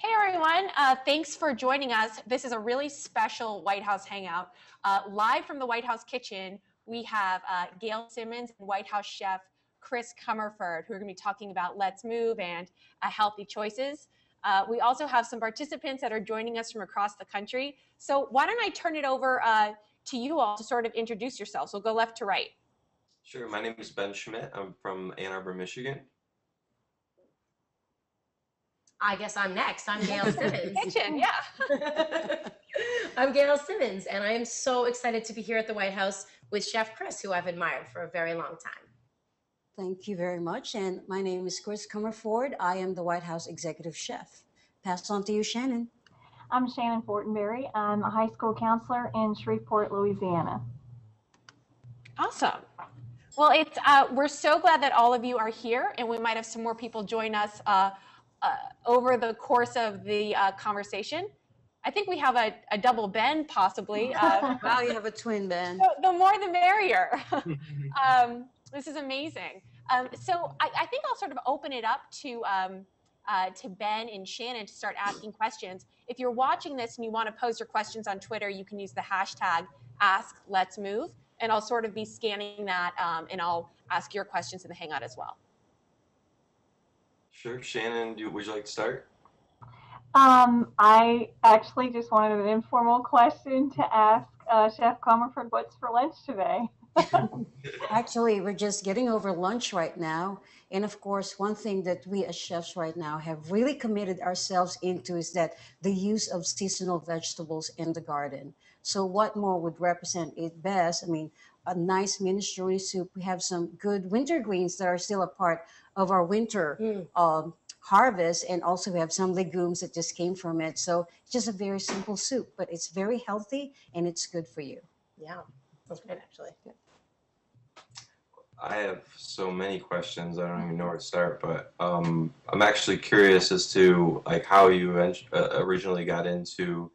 Hey everyone, thanks for joining us. This is a really special White House Hangout. Live from the White House kitchen, we have Gail Simmons and White House chef Cris Comerford, who are going to be talking about Let's Move and healthy choices. We also have some participants that are joining us from across the country. So why don't I turn it over to you all to sort of introduce yourselves. We'll go left to right. Sure. My name is Ben Schmidt. I'm from Ann Arbor, Michigan. I guess I'm next. I'm Gail Simmons. Kitchen, yeah. I'm Gail Simmons, and I am so excited to be here at the White House with Chef Cris, who I've admired for a very long time. Thank you very much. And my name is Cris Comerford. I am the White House Executive Chef. Pass on to you, Shannon. I'm Shannon Fortenberry. I'm a high school counselor in Shreveport, Louisiana. Awesome. Well, we're so glad that all of you are here, and we might have some more people join us over the course of the conversation. I think we have a double Ben, possibly. Wow, you have a twin Ben. The more the merrier. This is amazing. So I think I'll sort of open it up to Ben and Shannon to start asking questions. If you're watching this and you want to pose your questions on Twitter, you can use the hashtag #AskLet'sMove, and I'll sort of be scanning that, and I'll ask your questions in the Hangout as well. Sure. Shannon, would you like to start? I actually just wanted an informal question to ask Chef Comerford, what's for lunch today? Actually, we're just getting over lunch right now. And of course, one thing that we as chefs right now have really committed ourselves into is that the use of seasonal vegetables in the garden. So what more would represent it best? I mean, a nice minestrone soup. We have some good winter greens that are still a part of our winter harvest. And also we have some legumes that just came from it. So it's just a very simple soup, but it's very healthy and it's good for you. Yeah, that's great, actually. Yeah. I have so many questions. I don't even know where to start, but I'm actually curious as to like how you originally got into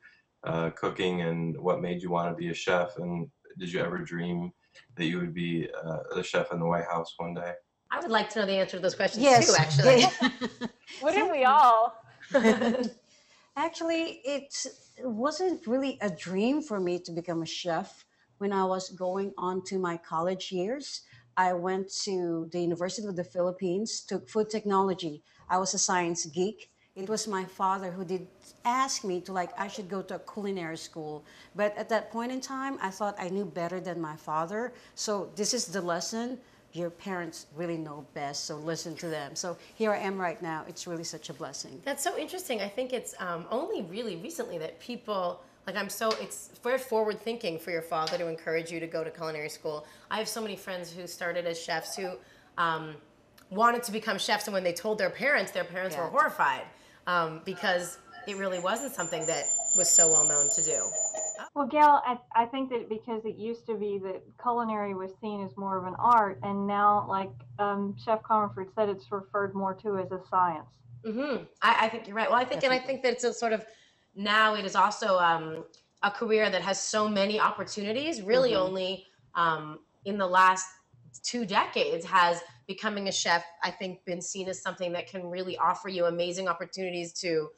cooking and what made you want to be a chef, and did you ever dream that you would be the chef in the White House one day? I would like to know the answer to those questions Yes. too, actually. Wouldn't we all? Actually, it wasn't really a dream for me to become a chef. When I was going on to my college years, I went to the University of the Philippines, took food technology. I was a science geek. It was my father who did ask me to I should go to a culinary school. But at that point in time, I thought I knew better than my father. So this is the lesson. Your parents really know best, so listen to them. So here I am right now. It's really such a blessing. That's so interesting. I think it's only really recently that people, it's very forward thinking for your father to encourage you to go to culinary school. I have so many friends who started as chefs who wanted to become chefs, and when they told their parents were horrified because it really wasn't something that was so well known to do. Well, Gail, I think that because it used to be that culinary was seen as more of an art, and now, like Chef Comerford said, it's referred more to as a science. Mm-hmm. I think you're right. Well, I think that it's a sort of, now it is also a career that has so many opportunities. Really, only in the last 2 decades has becoming a chef, I think, been seen as something that can really offer you amazing opportunities to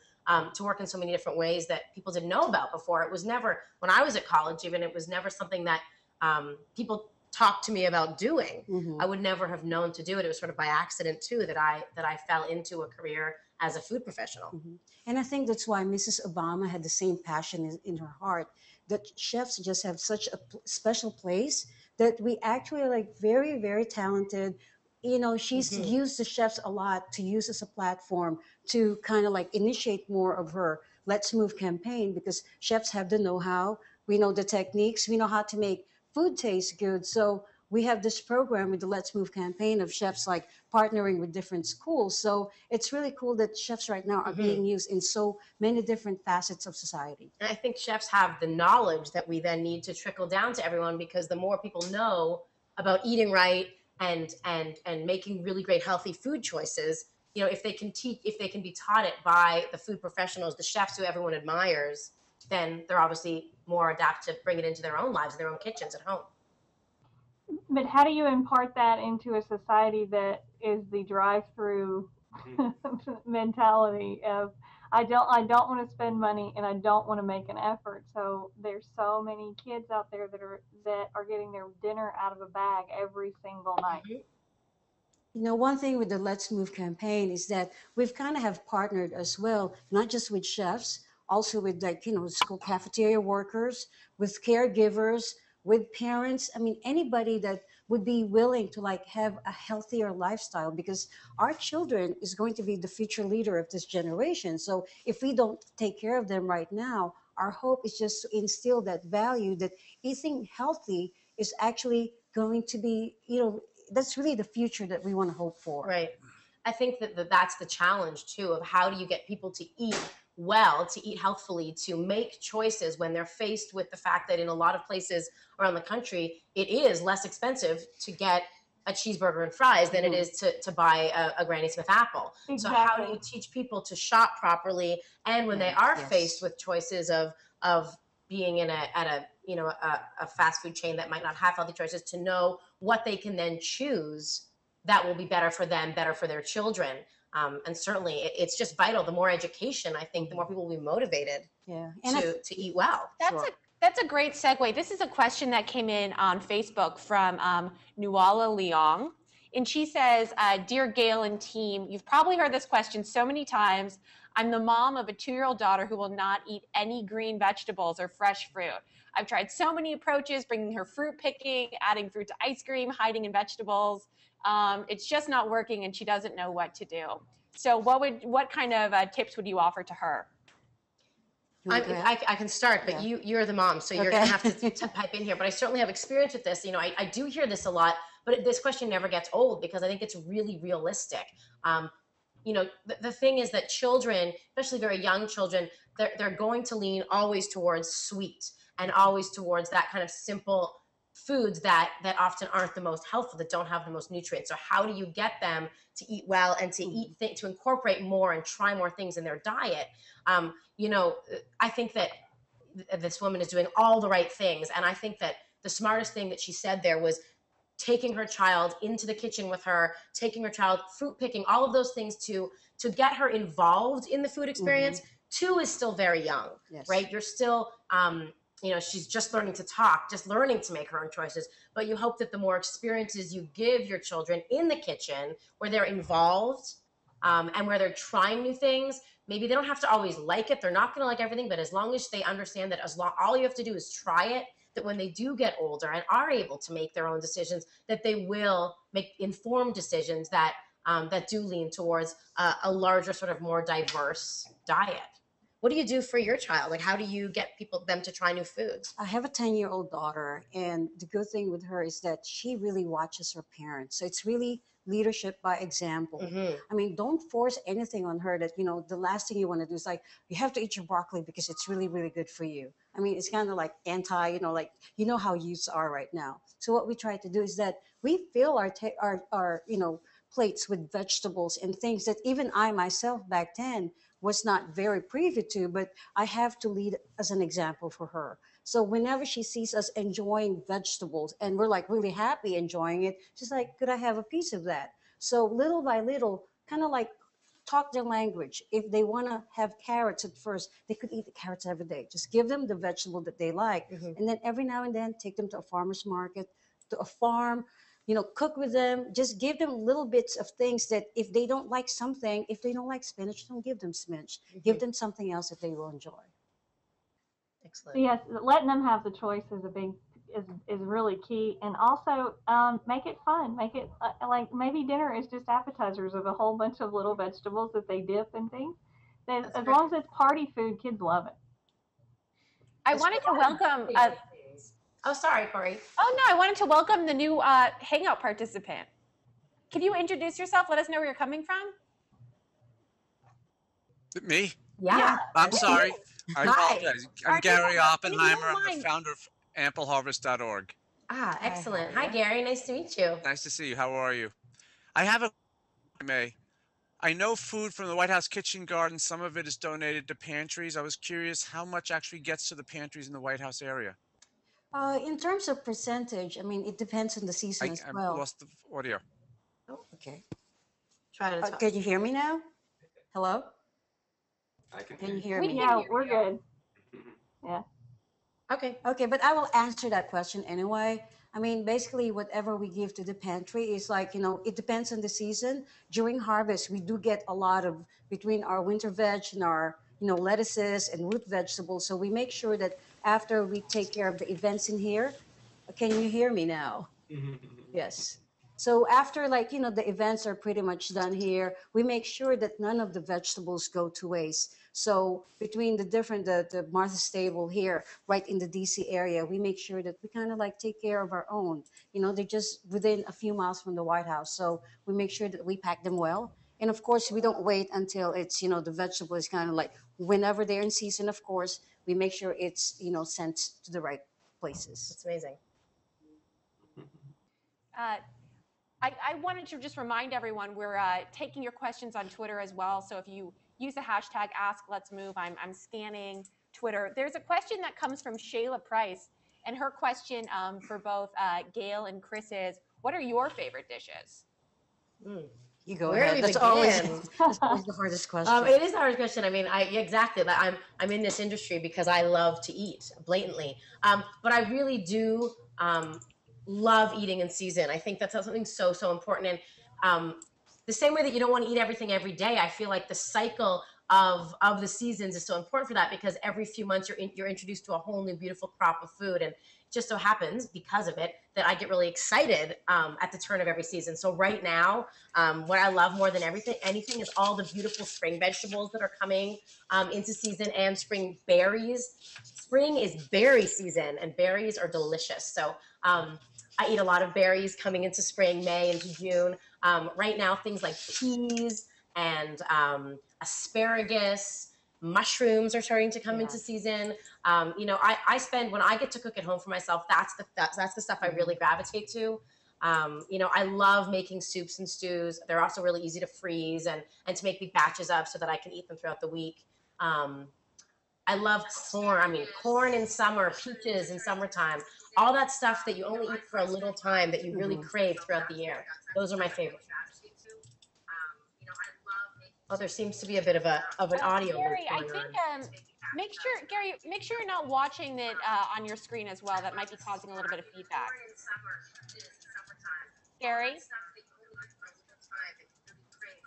work in so many different ways that people didn't know about before. It was never, when I was at college even, it was never something that people talked to me about doing. I would never have known to do it. It was sort of by accident too that I fell into a career as a food professional. And I think that's why Mrs. Obama had the same passion in her heart, that chefs just have such a special place, that we actually are very, very talented. You know, she's used the chefs a lot to use as a platform to kind of initiate more of her Let's Move campaign, because chefs have the know-how, we know the techniques, we know how to make food taste good. So we have this program with the Let's Move campaign of chefs partnering with different schools. So it's really cool that chefs right now are being used in so many different facets of society. And I think chefs have the knowledge that we then need to trickle down to everyone, because the more people know about eating right and making really great healthy food choices, you know, if they can be taught it by the food professionals, the chefs who everyone admires, then they're obviously more apt to bring it into their own lives, their own kitchens at home. But how do you impart that into a society that is the drive-through mentality of, I don't want to spend money and I don't want to make an effort. So there's so many kids out there that are getting their dinner out of a bag every single night. You know, one thing with the Let's Move campaign is that we've kind of have partnered as well, not just with chefs, also with like, you know, school cafeteria workers, with caregivers, with parents. I mean, anybody that would be willing to like have a healthier lifestyle, because our children is going to be the future leader of this generation. So if we don't take care of them right now, our hope is just to instill that value that eating healthy is actually going to be, you know, that's really the future that we want to hope for. Right. I think that that's the challenge too, of how do you get people to eat well, to eat healthfully, to make choices when they're faced with the fact that in a lot of places around the country, it is less expensive to get a cheeseburger and fries than it is to buy a Granny Smith apple. Exactly. So how do you teach people to shop properly, and when they are faced with choices of being at a you know a fast food chain that might not have healthy choices, to know what they can then choose that will be better for them, better for their children. And certainly it's just vital. The more education, I think, the more people will be motivated to eat well. That's a great segue. This is a question that came in on Facebook from Nuala Leong. And she says, Dear Gail and team, you've probably heard this question so many times. I'm the mom of a 2-year-old daughter who will not eat any green vegetables or fresh fruit. I've tried so many approaches, bringing her fruit picking, adding fruit to ice cream, hiding in vegetables. It's just not working, and she doesn't know what to do. So what kind of tips would you offer to her? I can start, but you're the mom, so you're going to have to pipe in here. But I certainly have experience with this. You know, I do hear this a lot, but this question never gets old because I think it's really realistic. You know, the thing is that children, especially very young children, they're going to lean always towards sweet and always towards that kind of simple foods that often aren't the most helpful, that don't have the most nutrients. So how do you get them to eat well and to to incorporate more and try more things in their diet? You know, I think that this woman is doing all the right things. And I think that the smartest thing that she said there was taking her child into the kitchen with her, taking her child fruit picking, all of those things to get her involved in the food experience. 2 is still very young, right? You're still, you know, she's just learning to talk, just learning to make her own choices. But you hope that the more experiences you give your children in the kitchen, where they're involved and where they're trying new things, maybe they don't have to always like it. They're not going to like everything, but as long as they understand that all you have to do is try it, that when they do get older and are able to make their own decisions, that they will make informed decisions that do lean towards a larger, sort of more diverse diet. What do you do for your child? Like, how do you get them to try new foods? I have a 10-year-old daughter, and the good thing with her is that she really watches her parents. So it's really leadership by example. I mean, don't force anything on her that, you know, the last thing you want to do is like, you have to eat your broccoli because it's really, really good for you. I mean, it's kind of like you know, like, you know how youths are right now. So what we try to do is that we fill our you know, plates with vegetables and things that even I myself back then was not very privy to, but I have to lead as an example for her. So whenever she sees us enjoying vegetables and we're like really happy enjoying it, she's like, could I have a piece of that? So little by little, kind of like talk their language. If they want to have carrots at first, they could eat the carrots every day. Just give them the vegetable that they like. And then every now and then take them to a farmer's market, to a farm, you know, cook with them, just give them little bits of things that if they don't like something, if they don't like spinach, don't give them spinach. Give them something else that they will enjoy. Excellent. So yes, letting them have the choice is really key. And also make it fun. Make it like maybe dinner is just appetizers of a whole bunch of little vegetables that they dip and things. As long as it's party food, kids love it. I wanted to welcome oh, sorry, Corey. Oh, no, I wanted to welcome the new Hangout participant. Can you introduce yourself? Let us know where you're coming from. Me? Yeah. I'm sorry. I apologize. I'm Gary Oppenheimer. don't I'm the mind. founder of ampleharvest.org. Ah, excellent. Hi, Gary. Nice to meet you. Nice to see you. How are you? I have a I know food from the White House Kitchen Garden, some of it is donated to pantries. I was curious how much actually gets to the pantries in the White House area. In terms of percentage, I mean, it depends on the season as well. I lost the audio. Oh, okay. Try to talk. Can you hear me now? Hello? I can Can you hear hear We me? can Yeah, hear we're you. good. Yeah. Okay. Okay, but I will answer that question anyway. I mean, basically, whatever we give to the pantry is like, it depends on the season. During harvest, we do get a lot of between our winter veg and our, lettuces and root vegetables. So we make sure that after we take care of the events in here, can you hear me now? Yes. So after the events are pretty much done here, we make sure that none of the vegetables go to waste. So between the Martha stable here, right in the DC area, we make sure that we kind of like take care of our own. They're just within a few miles from the White House. So we make sure that we pack them well. And of course, we don't wait until it's, the vegetable is kind of like whenever they're in season, of course, we make sure it's, sent to the right places. That's amazing. Uh, I wanted to just remind everyone we're taking your questions on Twitter as well. So if you use the hashtag #AskLet'sMove, I'm scanning Twitter. There's a question that comes from Shayla Price, and her question for both Gail and Cris is, what are your favorite dishes? You go Where do ahead. we That's always, begin? that's always the hardest question. It is the hardest question. I mean, exactly. I'm in this industry because I love to eat blatantly. But I really do love eating in season. I think that's something so important. And the same way that you don't want to eat everything every day, I feel like the cycle of the seasons is so important for that, because every few months you're introduced to a whole new beautiful crop of food. And it just so happens because of it that I get really excited at the turn of every season. So right now, what I love more than anything is all the beautiful spring vegetables that are coming into season, and spring berries. Spring is berry season, and berries are delicious. So I eat a lot of berries coming into spring, May into June. Right now, things like peas and asparagus, mushrooms are starting to come into season. I spend, when I get to cook at home for myself, that's the stuff I really gravitate to. I love making soups and stews. They're also really easy to freeze and to make big batches of so that I can eat them throughout the week. I love corn. I mean, corn in summer, peaches in summertime, all that stuff that you only eat for a little time that you really crave throughout the year. Those are my favorite. Oh, there seems to be a bit of an audio loop Gary, I going think on. make sure you're not watching it on your screen as well. That might be causing a little bit of feedback. Gary,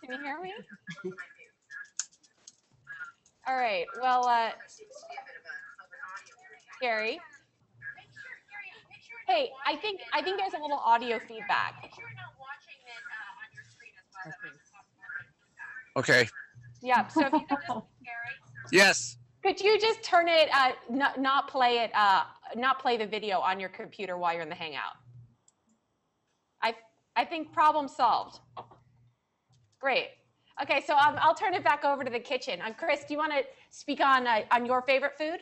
can you hear me? All right. Well, Gary. Hey, I think there's a little audio feedback. Okay. Yeah. So if you could just, Yes. could you just turn it, not play it, not play the video on your computer while you're in the Hangout? I think problem solved. Great. Okay, so I'll turn it back over to the kitchen. Cris, do you want to speak on your favorite food?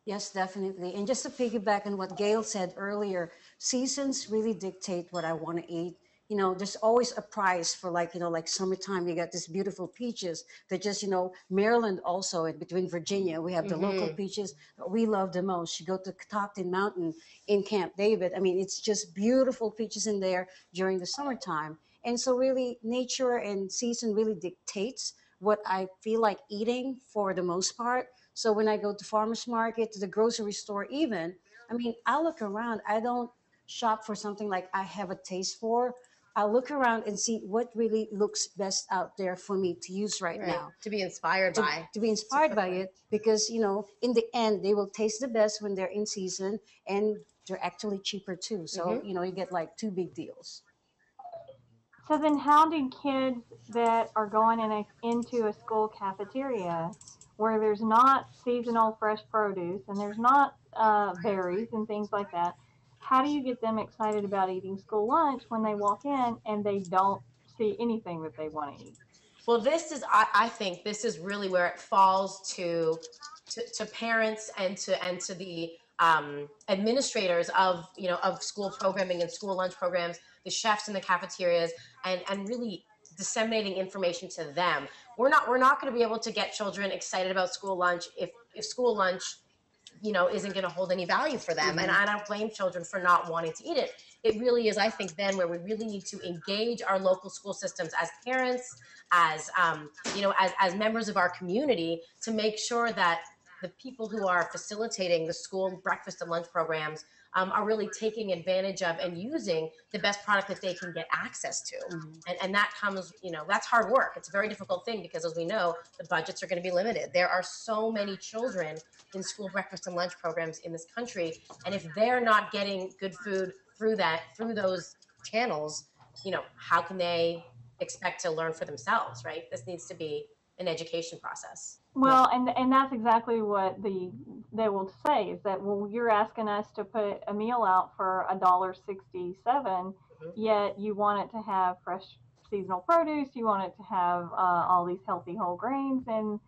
Yes, definitely. And just to piggyback on what Gail said earlier, seasons really dictate what I want to eat. There's always a price for like summertime, you got this beautiful peaches that just, Maryland also, and between Virginia, we have the local peaches that we love the most. You go to Catoctin Mountain in Camp David. I mean, it's just beautiful peaches in there during the summertime. And so really nature and season really dictates what I feel like eating for the most part. So when I go to farmer's market, to the grocery store even, I mean, I look around. I don't shop for something like I have a taste for. I look around and see what really looks best out there for me to use right now. To be inspired by. To be inspired by it, because, in the end, they will taste the best when they're in season, and they're actually cheaper too. So, you get like two big deals. So then how do kids that are going into a school cafeteria where there's not seasonal fresh produce and there's not berries and things like that, how do you get them excited about eating school lunch when they walk in and they don't see anything that they want to eat? Well, I think this is really where it falls to parents and to the administrators of school programming and school lunch programs, the chefs in the cafeterias, and really disseminating information to them. We're not going to be able to get children excited about school lunch if school lunch isn't going to hold any value for them. And I don't blame children for not wanting to eat it. It really is, I think, then where we really need to engage our local school systems as parents, as as members of our community, to make sure that the people who are facilitating the school breakfast and lunch programs are really taking advantage of and using the best product that they can get access to. And that comes, that's hard work. It's a very difficult thing because, as we know, the budgets are going to be limited. There are so many children in school breakfast and lunch programs in this country. And if they're not getting good food through those channels, how can they expect to learn for themselves, right? This needs to be an education process. Well, and that's exactly what they will say, is that, well, you're asking us to put a meal out for $1.67, yet you want it to have fresh seasonal produce, you want it to have all these healthy whole grains and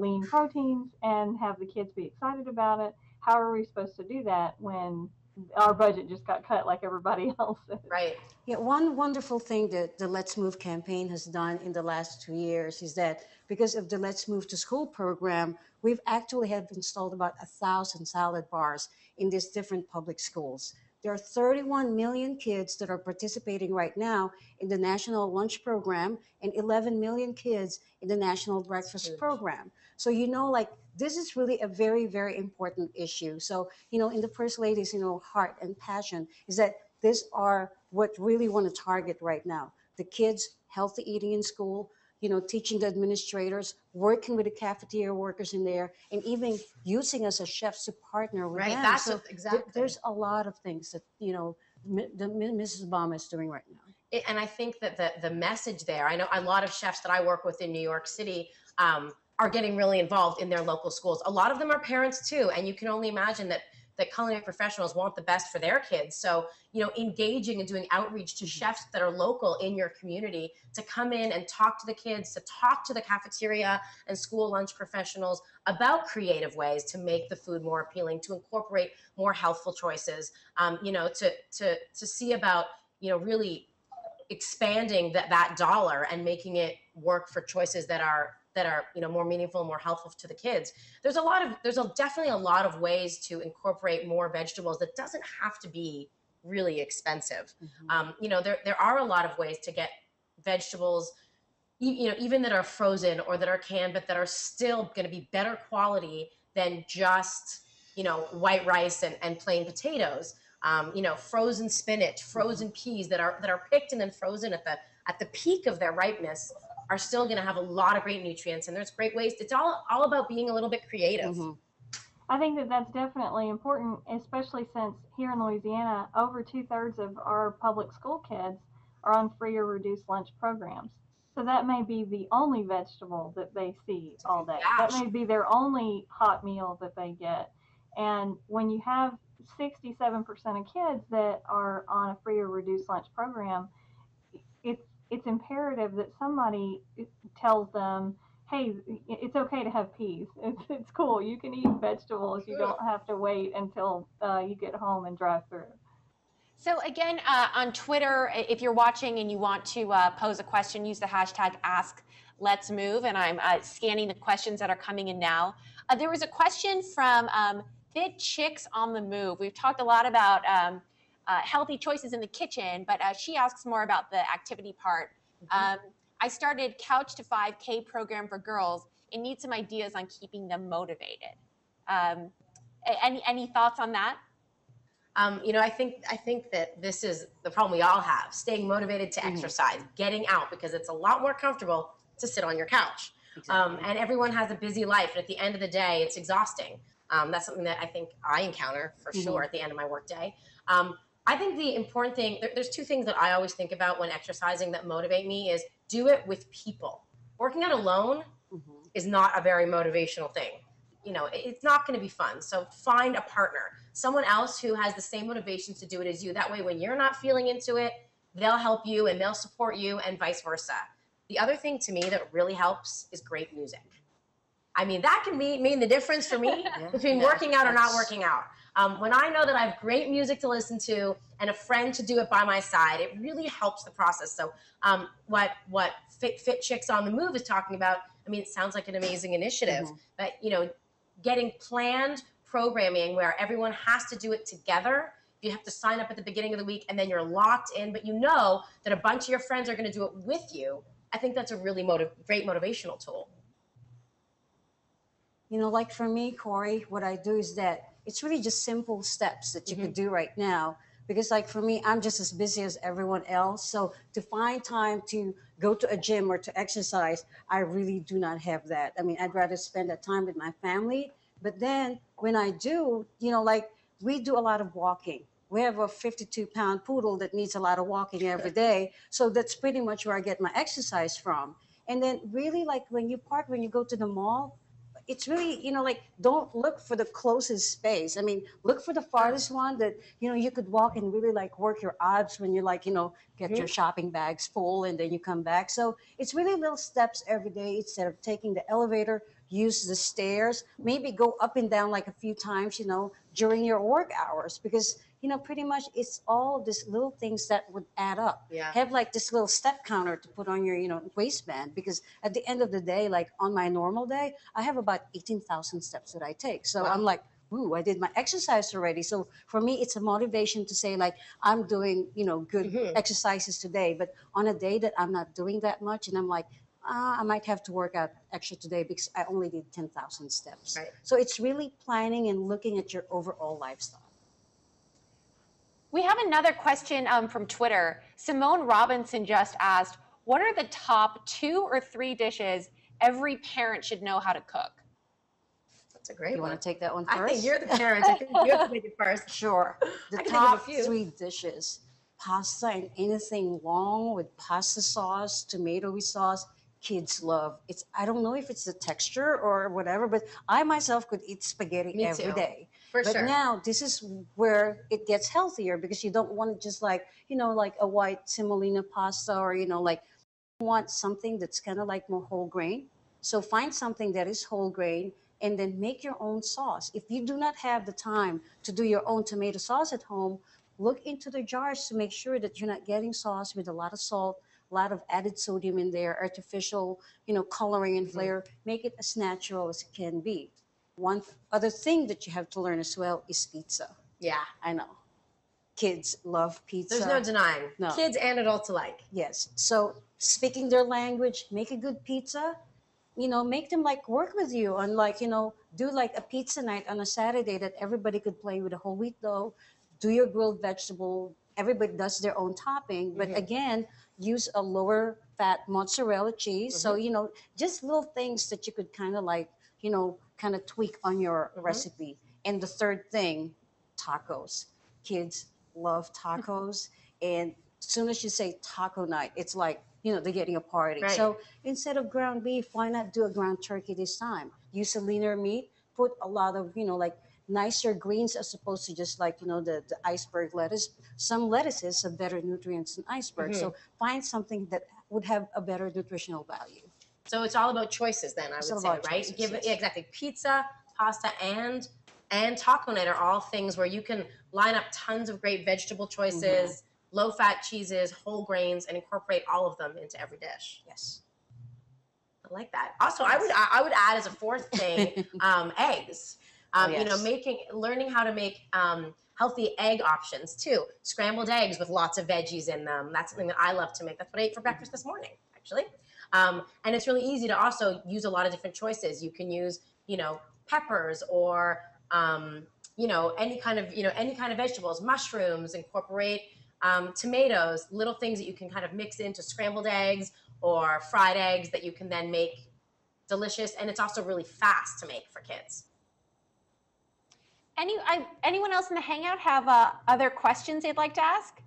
lean proteins, and have the kids be excited about it. How are we supposed to do that when our budget just got cut like everybody else's? Right. Yeah, one wonderful thing that the Let's Move campaign has done in the last 2 years is that because of the Let's Move to School program, we've actually have installed about 1,000 salad bars in these different public schools. There are 31 million kids that are participating right now in the National Lunch Program and 11 million kids in the National Breakfast Program. So, this is really a very, very important issue. So, in the First Lady's, heart and passion is that these are what really want to target right now. The kids, healthy eating in school, teaching the administrators, working with the cafeteria workers in there, and even using us as chefs to partner with them. Right, that's so exactly. There's a lot of things that, Mrs. Obama is doing right now. And I think that the message there, I know a lot of chefs that I work with in New York City are getting really involved in their local schools. A lot of them are parents too, and you can only imagine that culinary professionals want the best for their kids. So, engaging and doing outreach to chefs that are local in your community to come in and talk to the kids, to talk to the cafeteria and school lunch professionals about creative ways to make the food more appealing, to incorporate more healthful choices, to see about, really expanding that dollar and making it work for choices that are more meaningful, more helpful to the kids. There's definitely a lot of ways to incorporate more vegetables that doesn't have to be really expensive. There are a lot of ways to get vegetables, even that are frozen or that are canned, but that are still going to be better quality than just, white rice and plain potatoes. Frozen spinach, frozen peas that are picked and then frozen at the peak of their ripeness are still going to have a lot of great nutrients, and there's great ways. It's all about being a little bit creative. I think that's definitely important, especially since here in Louisiana, over 2/3 of our public school kids are on free or reduced lunch programs. So that may be the only vegetable that they see all day. Gosh. That may be their only hot meal that they get. And when you have 67% of kids that are on a free or reduced lunch program, it's imperative that somebody tells them, hey, it's okay to have peas. It's cool. You can eat vegetables. You don't have to wait until you get home and drive through. So again, on Twitter, if you're watching and you want to pose a question, use the hashtag #Let'sMove, and I'm scanning the questions that are coming in now. There was a question from Fit Chicks on the Move. We've talked a lot about healthy choices in the kitchen, but she asks more about the activity part. I started Couch to 5K program for girls and need some ideas on keeping them motivated. Any thoughts on that? I think that this is the problem we all have: staying motivated to exercise, getting out, because it's a lot more comfortable to sit on your couch. Exactly. And everyone has a busy life, and at the end of the day, it's exhausting. That's something that I think I encounter for sure at the end of my workday. I think the important thing, there's two things that I always think about when exercising that motivate me is do it with people. Working out alone is not a very motivational thing. It's not going to be fun. So find a partner, someone else who has the same motivations to do it as you. That way, when you're not feeling into it, they'll help you and they'll support you, and vice versa. The other thing to me that really helps is great music. I mean, that can mean the difference for me between working out or not working out. When I know that I have great music to listen to and a friend to do it by my side, it really helps the process. So what Fit Chicks on the Move is talking about, I mean, it sounds like an amazing initiative, but getting planned, programming where everyone has to do it together. You have to sign up at the beginning of the week and then you're locked in, but you know that a bunch of your friends are going to do it with you. I think that's a really great motivational tool. You know, like for me, Corey, what I do is that it's really just simple steps that you could do right now. Because like for me, I'm just as busy as everyone else. So to find time to go to a gym or to exercise, I really do not have that. I mean, I'd rather spend that time with my family. But then when I do, you know, like we do a lot of walking. We have a 52-pound poodle that needs a lot of walking every day. So that's pretty much where I get my exercise from. And then really like when you go to the mall, it's really, you know, like don't look for the closest space. I mean, look for the farthest one that, you know, you could walk and really like work your abs when you like, you know, get your shopping bags full and then you come back. So it's really little steps every day. Instead of taking the elevator, use the stairs, maybe go up and down like a few times, you know, during your work hours, because, you know, pretty much it's all of these little things that would add up. Have like this little step counter to put on your, you know, waistband, because at the end of the day, like on my normal day, I have about 18,000 steps that I take. So I'm like, ooh, I did my exercise already. So for me, it's a motivation to say like, I'm doing, you know, good exercises today, but on a day that I'm not doing that much and I'm like, I might have to work out extra today because I only did 10,000 steps. So it's really planning and looking at your overall lifestyle. We have another question from Twitter. Simone Robinson just asked, what are the top 2 or 3 dishes every parent should know how to cook? That's a great one. You want to take that one first? I think you're the parent. I think you have to take it first. Sure. The top 3 dishes, pasta and anything long with pasta sauce, tomatoey sauce, kids love. I don't know if it's the texture or whatever, but I myself could eat spaghetti every day. But now this is where it gets healthier, because you don't want to just like, you know, like a white semolina pasta, or, you know, like you want something that's kind of like more whole grain. So find something that is whole grain and then make your own sauce. If you do not have the time to do your own tomato sauce at home, look into the jars to make sure that you're not getting sauce with a lot of salt, a lot of added sodium in there, artificial, you know, coloring and flavor. Make it as natural as it can be. One other thing that you have to learn as well is pizza. Yeah, I know. Kids love pizza. There's no denying. No. Kids and adults alike. Yes. So speaking their language, make a good pizza. You know, make them like work with you on like, you know, do like a pizza night on a Saturday that everybody could play with a whole wheat dough. Do your grilled vegetable. Everybody does their own topping, but again, use a lower fat mozzarella cheese. So, you know, just little things that you could kind of like, you know, kind of tweak on your recipe. And the third thing, tacos. Kids love tacos. And as soon as you say taco night, it's like, you know, they're getting a party. So instead of ground beef, why not do a ground turkey this time? Use a leaner meat, put a lot of, you know, like nicer greens as opposed to just like, you know, the iceberg lettuce. Some lettuces have better nutrients than iceberg. So find something that would have a better nutritional value. So it's all about choices then, I would say, right? Choices, exactly. Pizza, pasta, and taco night are all things where you can line up tons of great vegetable choices, low-fat cheeses, whole grains, and incorporate all of them into every dish. Yes. I like that. Also, I would add as a fourth thing, eggs. You know, learning how to make healthy egg options too. Scrambled eggs with lots of veggies in them. That's something that I love to make. That's what I ate for breakfast this morning, actually. And it's really easy to also use a lot of different choices. You can use, you know, peppers or, you know, any kind of vegetables, mushrooms, incorporate tomatoes, little things that you can kind of mix into scrambled eggs or fried eggs that you can then make delicious. And it's also really fast to make for kids. Anyone else in the Hangout have other questions they'd like to ask?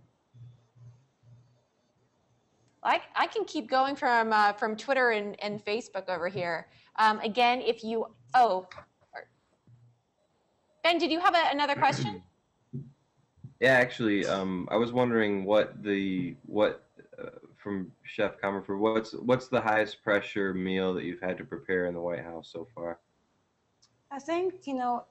I can keep going from Twitter and Facebook over here. Again, if you Ben, did you have another question? Yeah, actually, I was wondering what from Chef Comerford, what's the highest pressure meal that you've had to prepare in the White House so far? I think,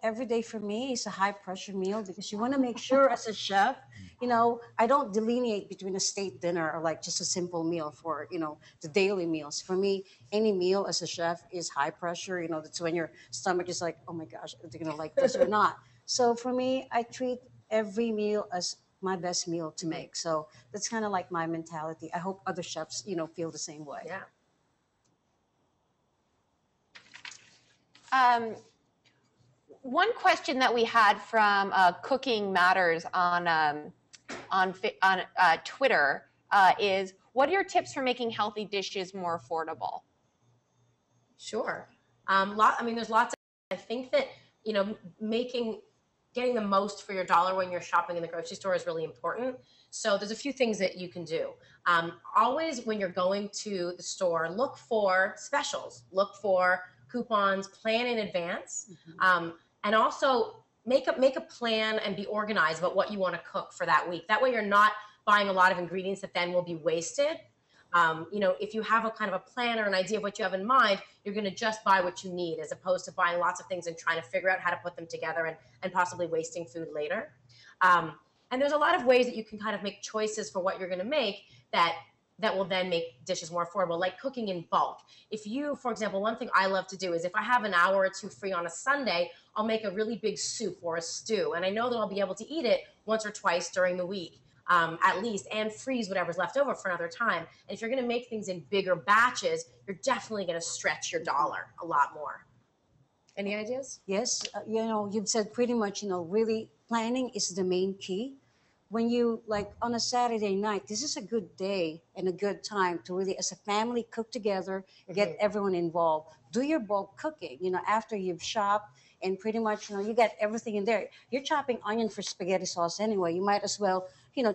every day for me is a high pressure meal because you want to make sure as a chef, I don't delineate between a state dinner or like just a simple meal for, the daily meals. For me, any meal as a chef is high pressure. That's when your stomach is like, oh my gosh, are they going to like this or not? So for me, I treat every meal as my best meal to make. So that's kind of like my mentality. I hope other chefs, feel the same way. Yeah. One question that we had from Cooking Matters on Twitter is, what are your tips for making healthy dishes more affordable? Sure. There's lots of, I think that, getting the most for your dollar when you're shopping in the grocery store is really important. So there's a few things that you can do. Always when you're going to the store, look for specials, look for coupons, plan in advance. And also make a plan and be organized about what you want to cook for that week. That way you're not buying a lot of ingredients that then will be wasted. If you have a kind of a plan or an idea of what you have in mind, you're going to just buy what you need as opposed to buying lots of things and trying to figure out how to put them together and possibly wasting food later. And there's a lot of ways that you can kind of make choices for what you're going to make that will then make dishes more affordable, like cooking in bulk. If you, for example, one thing I love to do is if I have an hour or two free on a Sunday, I'll make a really big soup or a stew. And I know that I'll be able to eat it once or twice during the week. At least, and freeze whatever's left over for another time. And if you're going to make things in bigger batches, you're definitely going to stretch your dollar a lot more. Any ideas? Yes, you've said pretty much, really planning is the main key. When you, like on a Saturday night, this is a good day and a good time to really, as a family, cook together, get everyone involved. Do your bulk cooking, after you've shopped and pretty much, you get everything in there. You're chopping onion for spaghetti sauce anyway. You might as well,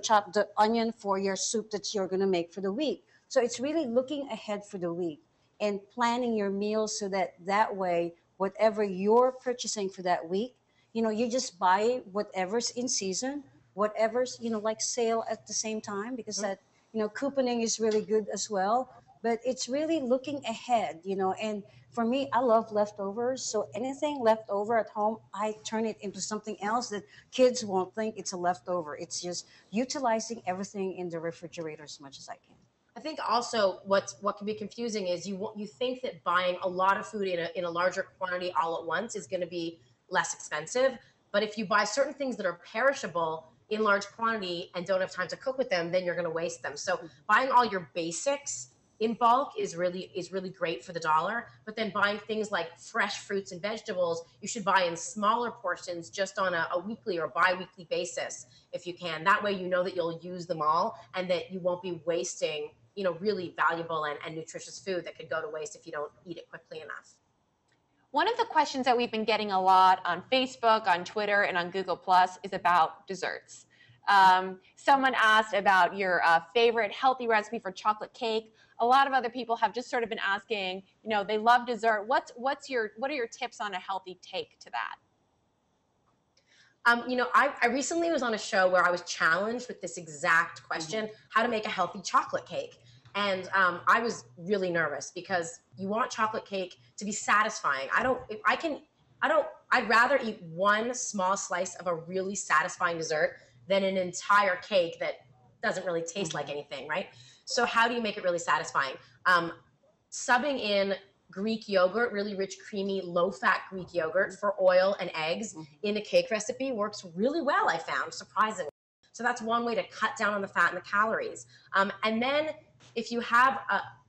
chop the onion for your soup that you're going to make for the week. So it's really looking ahead for the week and planning your meals so that way, whatever you're purchasing for that week, you just buy whatever's in season, whatever's, like sale at the same time, because that, couponing is really good as well. But it's really looking ahead, and for me, I love leftovers. So anything left over at home, I turn it into something else that kids won't think it's a leftover. It's just utilizing everything in the refrigerator as much as I can. I think also what can be confusing is you think that buying a lot of food in a larger quantity all at once is going to be less expensive. But if you buy certain things that are perishable in large quantity and don't have time to cook with them, then you're going to waste them. So buying all your basics in bulk is really great for the dollar. But then buying things like fresh fruits and vegetables, you should buy in smaller portions just on a weekly or bi-weekly basis if you can. That way you know that you'll use them all and that you won't be wasting, really valuable and nutritious food that could go to waste if you don't eat it quickly enough. One of the questions that we've been getting a lot on Facebook, on Twitter, and on Google Plus is about desserts. Someone asked about your favorite healthy recipe for chocolate cake. A lot of other people have just sort of been asking, they love dessert. What are your tips on a healthy take to that? I recently was on a show where I was challenged with this exact question, how to make a healthy chocolate cake. And I was really nervous because you want chocolate cake to be satisfying. I'd rather eat one small slice of a really satisfying dessert than an entire cake that doesn't really taste like anything, right? So how do you make it really satisfying? Subbing in Greek yogurt, really rich, creamy, low-fat Greek yogurt for oil and eggs in a cake recipe works really well, I found, surprisingly. So that's one way to cut down on the fat and the calories. And then if you have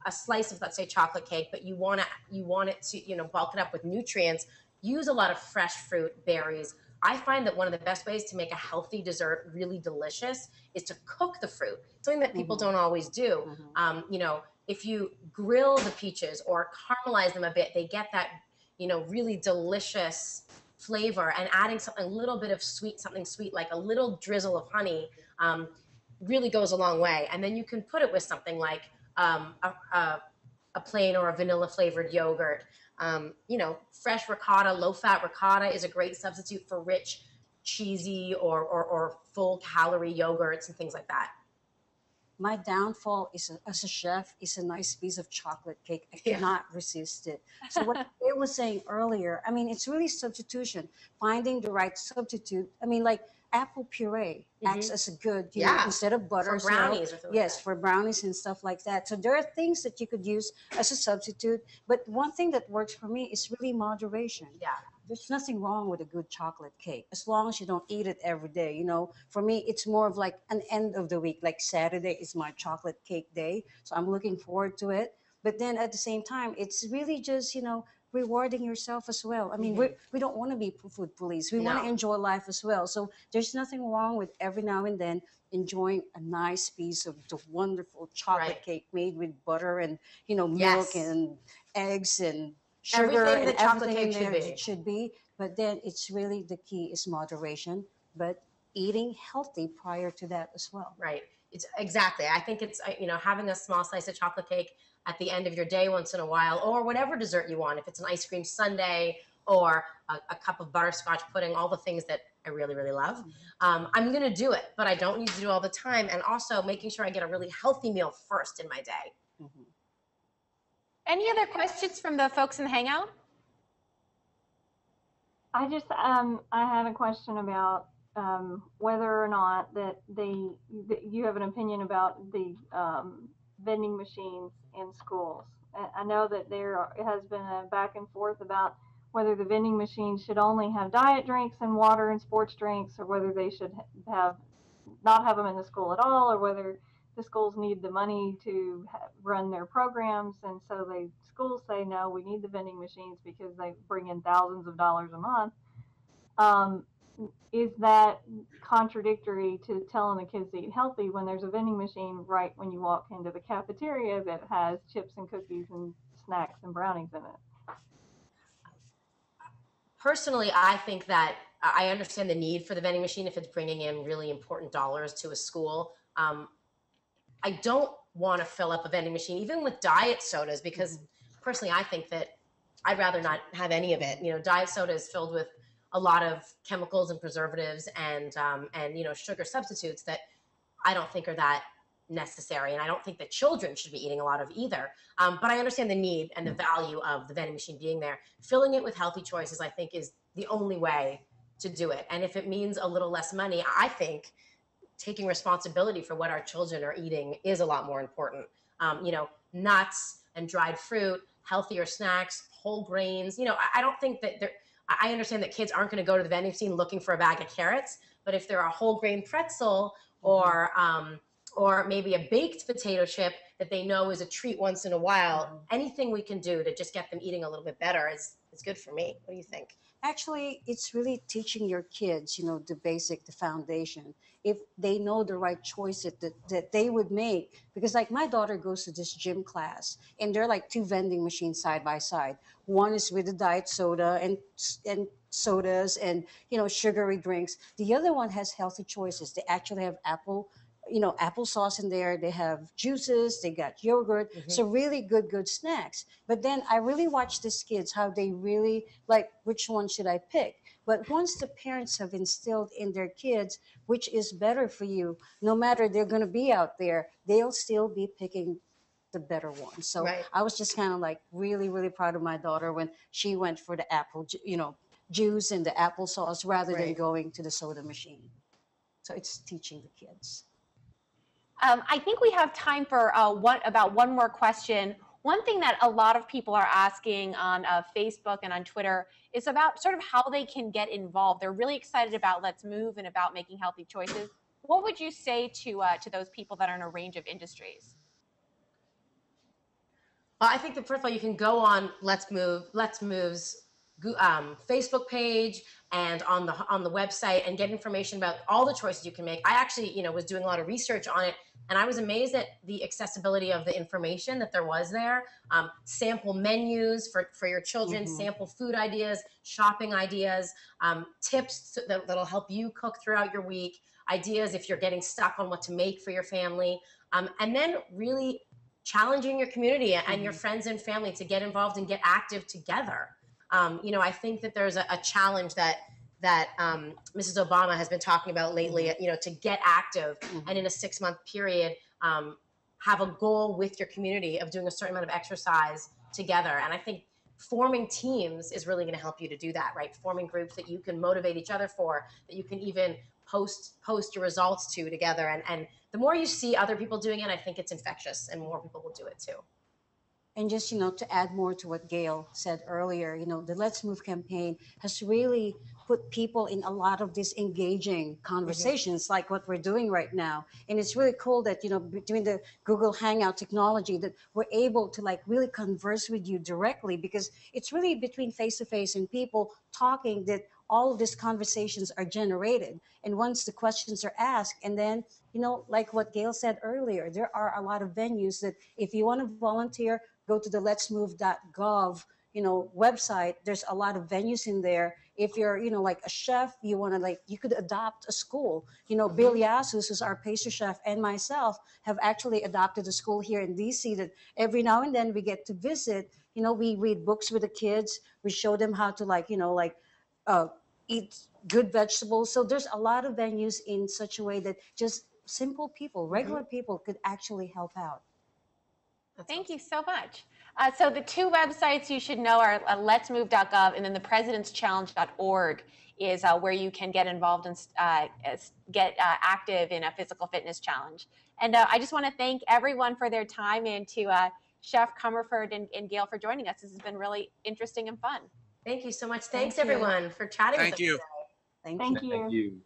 a slice of, let's say, chocolate cake, but you want it to, bulk it up with nutrients, use a lot of fresh fruit, berries. I find that one of the best ways to make a healthy dessert really delicious is to cook the fruit, something that people don't always do. If you grill the peaches or caramelize them a bit, they get that, really delicious flavor, and adding a little bit of something sweet, like a little drizzle of honey, really goes a long way. And then you can put it with something like a plain or a vanilla flavored yogurt. Fresh ricotta, low-fat ricotta is a great substitute for rich, cheesy or full-calorie yogurts and things like that. My downfall as a chef is a nice piece of chocolate cake. I cannot resist it. So what I Gail was saying earlier, I mean, it's really substitution, finding the right substitute. I mean, like apple puree acts as a good, you know, Yeah. instead of butter. For brownies or something. Yes, for brownies and stuff like that. So there are things that you could use as a substitute. But one thing that works for me is really moderation. Yeah. There's nothing wrong with a good chocolate cake as long as you don't eat it every day. You know, for me, it's more of like an end of the week. Like Saturday is my chocolate cake day. So I'm looking forward to it. But then at the same time, it's really just, you know, rewarding yourself as well. I mean, we don't want to be food police. We want to enjoy life as well. So there's nothing wrong with every now and then enjoying a nice piece of the wonderful chocolate cake made with butter and, you know, milk and eggs and sugar Everything and that chocolate everything cake in there should be. should be. But then it's really the key is moderation, but eating healthy prior to that as well. Right. It's exactly. I think it's, you know, having a small slice of chocolate cake at the end of your day once in a while, or whatever dessert you want. If it's an ice cream sundae or a cup of butterscotch pudding, all the things that I really, really love. I'm going to do it, but I don't need to do it all the time. And also making sure I get a really healthy meal first in my day. Any other questions from the folks in the Hangout? I just I had a question about whether or not that you have an opinion about the vending machines in schools. I know that there has been a back and forth about whether the vending machines should only have diet drinks and water and sports drinks, or whether they should not have them in the school at all, or whether the schools need the money to run their programs, and so schools say no, we need the vending machines because they bring in thousands of dollars a month. Is that contradictory to telling the kids to eat healthy when there's a vending machine right when you walk into the cafeteria that has chips and cookies and snacks and brownies in it? Personally, I think that I understand the need for the vending machine if it's bringing in really important dollars to a school. I don't want to fill up a vending machine, even with diet sodas, because personally, I think that I'd rather not have any of it. You know, diet soda is filled with a lot of chemicals and preservatives and you know, sugar substitutes that I don't think are that necessary, and I don't think that children should be eating a lot of either. But I understand the need and the value of the vending machine being there. Filling it with healthy choices, I think, is the only way to do it. And if it means a little less money, I think taking responsibility for what our children are eating is a lot more important. You know, nuts and dried fruit, healthier snacks, whole grains. You know, I don't think that I understand that kids aren't going to go to the vending machine looking for a bag of carrots, but if they're a whole grain pretzel or maybe a baked potato chip that they know is a treat once in a while, anything we can do to just get them eating a little bit better is good for me. What do you think? Actually, it's really teaching your kids, you know, the foundation. If they know the right choices that they would make, because like my daughter goes to this gym class and there are like two vending machines side by side. One is with the diet soda and sodas and, you know, sugary drinks. The other one has healthy choices. They actually have applesauce in there. They have juices, they got yogurt. So really good snacks. But then I really watch these kids, how they really like, which one should I pick? But once the parents have instilled in their kids, which is better for you, no matter they're going to be out there, they'll still be picking the better one. So I was just kind of like really, really proud of my daughter when she went for the apple, juice and the applesauce rather than going to the soda machine. So it's teaching the kids. I think we have time for one more question. One thing that a lot of people are asking on Facebook and on Twitter is about sort of how they can get involved. They're really excited about Let's Move and about making healthy choices. What would you say to those people that are in a range of industries? Well, I think that first of all, you can go on Let's Move's Facebook page and on the website and get information about all the choices you can make. I actually, was doing a lot of research on it, and I was amazed at the accessibility of the information that there was there. Sample menus for your children, sample food ideas, shopping ideas, tips that'll help you cook throughout your week, ideas if you're getting stuck on what to make for your family, and then really challenging your community and your friends and family to get involved and get active together. I think that there's a challenge that Mrs. Obama has been talking about lately, to get active and in a 6-month period, have a goal with your community of doing a certain amount of exercise together. And I think forming teams is really going to help you to do that, right? Forming groups that you can motivate each other for, that you can even post your results to together. And the more you see other people doing it, I think it's infectious and more people will do it too. And just, to add more to what Gail said earlier, the Let's Move campaign has really put people in a lot of these engaging conversations like what we're doing right now. And it's really cool that, between the Google Hangout technology that we're able to like really converse with you directly, because it's really between face-to-face and people talking that all of these conversations are generated. And once the questions are asked, and then, like what Gail said earlier, there are a lot of venues that if you want to volunteer, go to the letsmove.gov, website. There's a lot of venues in there. If you're, like a chef, you want to you could adopt a school. Bill Yasus, who's our pastry chef, and myself have actually adopted a school here in DC that every now and then we get to visit. We read books with the kids. We show them how to eat good vegetables. So there's a lot of venues in such a way that just simple people, regular people could actually help out. Thank you so much. So the two websites you should know are letsmove.gov and then the presidentschallenge.org is where you can get involved and get active in a physical fitness challenge. And I just want to thank everyone for their time, and to Chef Comerford and Gail for joining us. This has been really interesting and fun. Thank you so much. Thanks everyone for chatting with us today. Thank you. Thank you. Thank you.